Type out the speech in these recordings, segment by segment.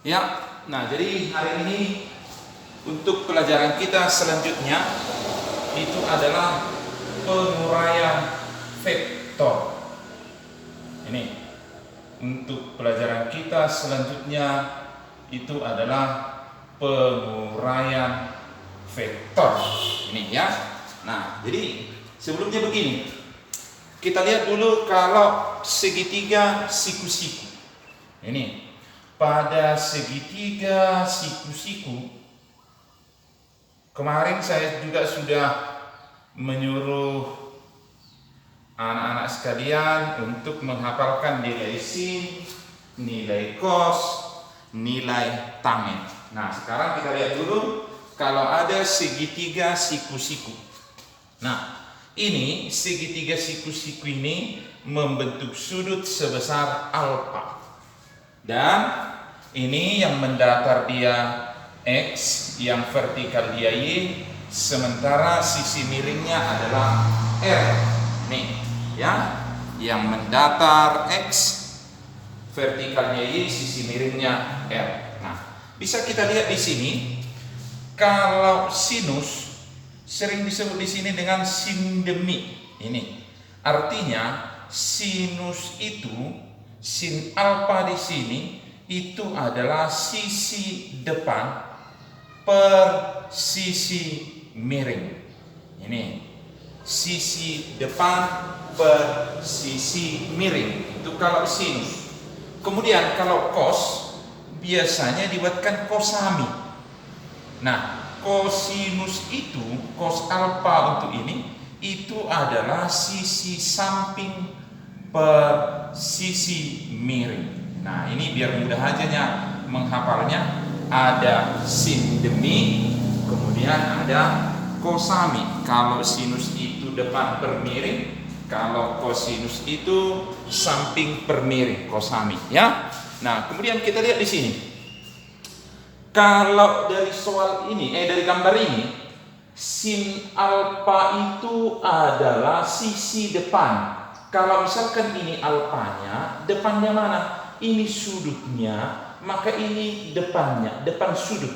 Ya, nah jadi hari ini untuk pelajaran kita selanjutnya itu adalah penguraian vektor. Ini untuk pelajaran kita selanjutnya itu adalah penguraian vektor. Ini ya. Nah, jadi sebelumnya begini. Kita lihat dulu kalau segitiga siku-siku. Ini pada segitiga siku-siku kemarin saya juga sudah menyuruh anak-anak sekalian untuk menghafalkan nilai sin, nilai cos, nilai tangen. Nah, sekarang kita lihat dulu kalau ada segitiga siku-siku. Nah, ini segitiga siku-siku ini membentuk sudut sebesar alfa. Dan ini yang mendatar dia X, yang vertikal dia Y, sementara sisi miringnya adalah R. Nih, ya, yang mendatar X, vertikalnya Y, sisi miringnya R. Nah, bisa kita lihat di sini, kalau sinus sering disebut di sini dengan sindemi. Ini artinya sinus itu, sin alfa di sini itu adalah sisi depan per sisi miring. Ini sisi depan per sisi miring. Itu kalau sinus. Kemudian kalau cos biasanya dibuatkan kosami. Nah, kosinus itu, cos alfa untuk ini itu adalah sisi samping per sisi miring. Nah, ini biar mudah aja menghafalnya. Ada sindemi, kemudian ada kosami. Kalau sinus itu depan per miring, kalau kosinus itu samping per miring, kosami, ya. Nah, kemudian kita lihat di sini. Kalau dari soal ini, dari gambar ini, sin alfa itu adalah sisi depan. Kalau misalkan ini alfanya, depannya mana? Ini sudutnya, maka ini depannya, depan sudut.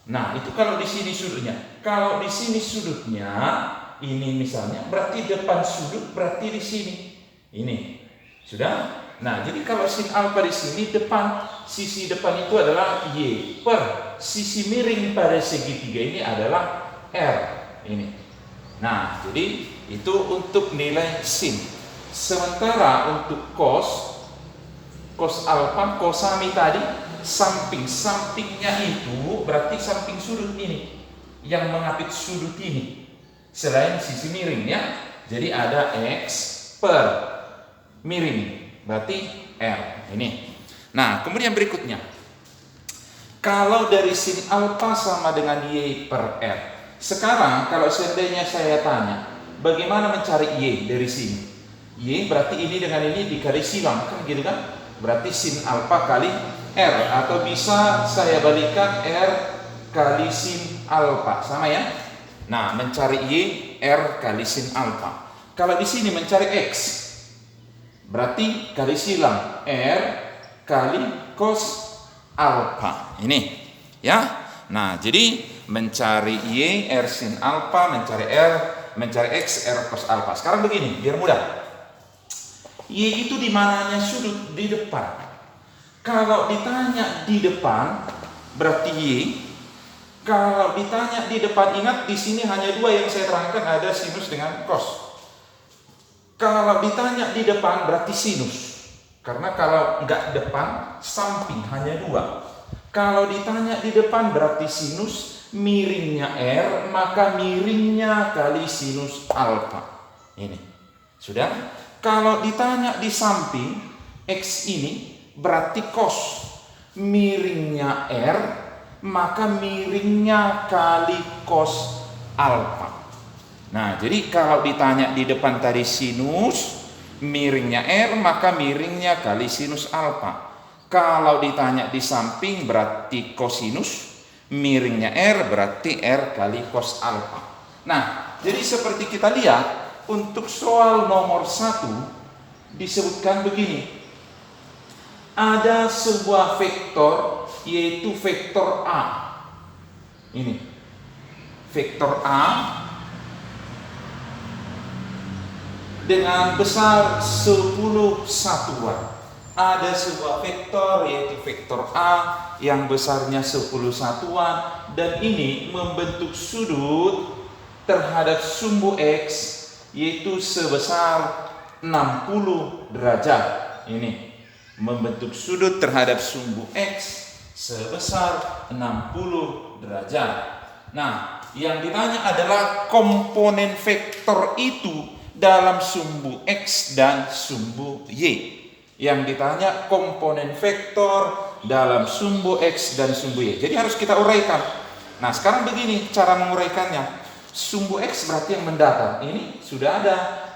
Nah, itu kalau di sini sudutnya. Kalau di sini sudutnya, ini misalnya, berarti depan sudut, berarti di sini. Ini, sudah? Nah, jadi kalau sin alfa di sini depan, sisi depan itu adalah Y, per sisi miring pada segitiga ini adalah R. Ini. Nah, jadi itu untuk nilai sin. Sementara untuk cos alfa, kosami tadi, sampingnya itu berarti samping sudut ini yang mengapit sudut ini selain sisi miring, ya. Jadi ada X per miring berarti R. Ini. Nah, kemudian berikutnya, kalau dari sin alfa sama dengan Y per R. Sekarang kalau seandainya saya tanya, bagaimana mencari Y dari sini? Y berarti ini dengan ini dikali silang, kan gitu kan? Berarti sin alfa kali R, atau bisa saya balikan R kali sin alfa, sama ya. Nah, mencari Y, R kali sin alfa. Kalau di sini mencari X, berarti kali silang R kali cos alfa. Ini, ya. Nah, jadi mencari Y, R sin alfa, mencari R, mencari X, R cos alfa. Sekarang begini, biar mudah. Y itu di mananya sudut? Di depan. Kalau ditanya di depan, berarti Y. Kalau ditanya di depan, ingat di sini hanya dua yang saya terangkan, ada sinus dengan cos. Kalau ditanya di depan, berarti sinus. Karena kalau enggak depan, samping hanya dua. Kalau ditanya di depan, berarti sinus, miringnya R, maka miringnya kali sinus alfa. Ini. Sudah? Kalau ditanya di samping, X ini berarti cos, miringnya R, maka miringnya kali cos alfa. Nah, jadi kalau ditanya di depan tadi sinus, miringnya R, maka miringnya kali sinus alfa. Kalau ditanya di samping berarti kosinus, miringnya R, berarti R kali cos alfa. Nah, jadi seperti kita lihat, untuk soal nomor 1 disebutkan begini. ada sebuah vektor, yaitu vektor A. Ini vektor A dengan besar 10 satuan. Ada sebuah vektor, yaitu vektor A yang besarnya 10 satuan, dan ini membentuk sudut terhadap sumbu X, yaitu sebesar 60 derajat. Ini membentuk sudut terhadap sumbu X sebesar 60 derajat. Nah, yang ditanya adalah komponen vektor itu dalam sumbu X dan sumbu Y. Yang ditanya komponen vektor dalam sumbu X dan sumbu Y. Jadi harus kita uraikan. Nah, sekarang begini cara menguraikannya. Sumbu X berarti yang mendatar. Ini sudah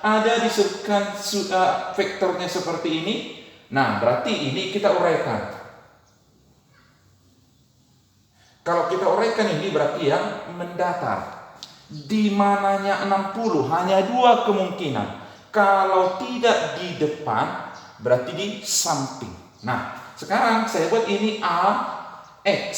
ada disebutkan vektornya seperti ini. Nah, berarti ini kita uraikan. Kalau kita uraikan ini berarti yang mendatar. Di mananya 60? Hanya dua kemungkinan. Kalau tidak di depan, berarti di samping. Nah, sekarang saya buat ini AX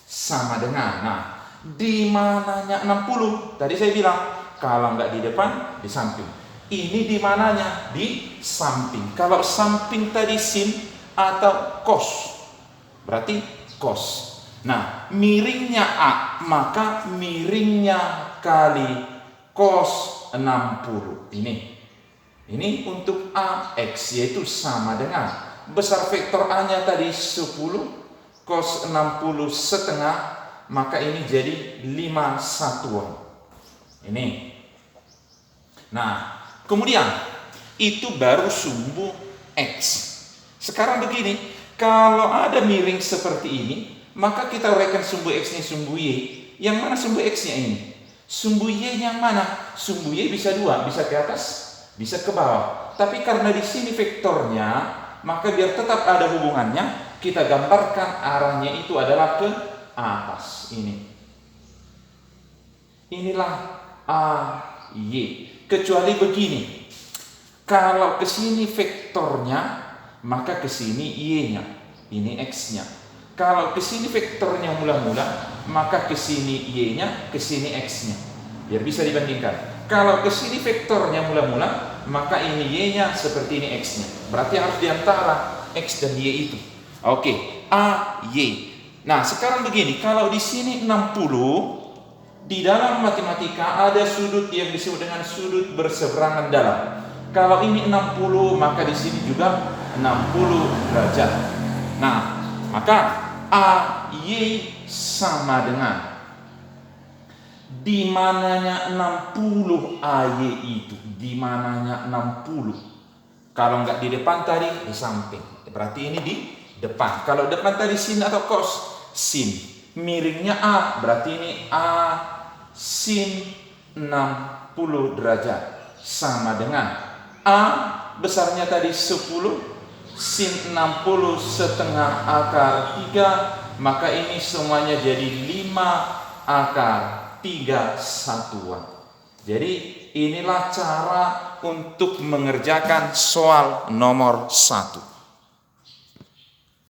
sama dengan. Nah, di mananya 60? Tadi saya bilang, kalau nggak di depan, di samping. Ini di mananya? Di samping. Kalau samping tadi sin atau cos, berarti cos. Nah, miringnya A, maka miringnya kali cos 60. Ini untuk AX, yaitu sama dengan besar vektor A-nya tadi 10 cos 60 setengah, maka ini jadi 5 satuan. Ini. Nah, kemudian itu baru sumbu X. Sekarang begini, kalau ada miring seperti ini, maka kita uraikan sumbu X-nya sumbu Y. Yang mana sumbu X-nya ini? Sumbu Y yang mana? Sumbu Y bisa dua, bisa ke atas, bisa ke bawah. Tapi karena di sini vektornya, maka biar tetap ada hubungannya, kita gambarkan arahnya itu adalah ke atas. Inilah AY. Kecuali begini, kalau ke sini vektornya, maka ke sini Y-nya. Ini X-nya. Kalau ke sini vektornya mula-mula, maka ke sini Y-nya, ke sini X-nya. Biar bisa dibandingkan. Kalau ke sini vektornya mula-mula, maka ini Y-nya seperti ini X-nya. Berarti harus di antara X dan Y itu. Oke, AY. Nah, sekarang begini, kalau di sini 60, di dalam matematika ada sudut yang disebut dengan sudut berseberangan dalam. Kalau ini 60, maka di sini juga 60 derajat. Nah, maka AY sama dengan di mananya 60 AY itu, di mananya 60. Kalau nggak di depan tadi, di samping. Berarti ini di depan. Kalau depan tadi sin atau cos, sin. Miringnya A, berarti ini A sin 60 derajat. Sama dengan A besarnya tadi 10, sin 60 setengah akar 3, maka ini semuanya jadi 5 akar 3 satuan. Jadi inilah cara untuk mengerjakan soal nomor 1.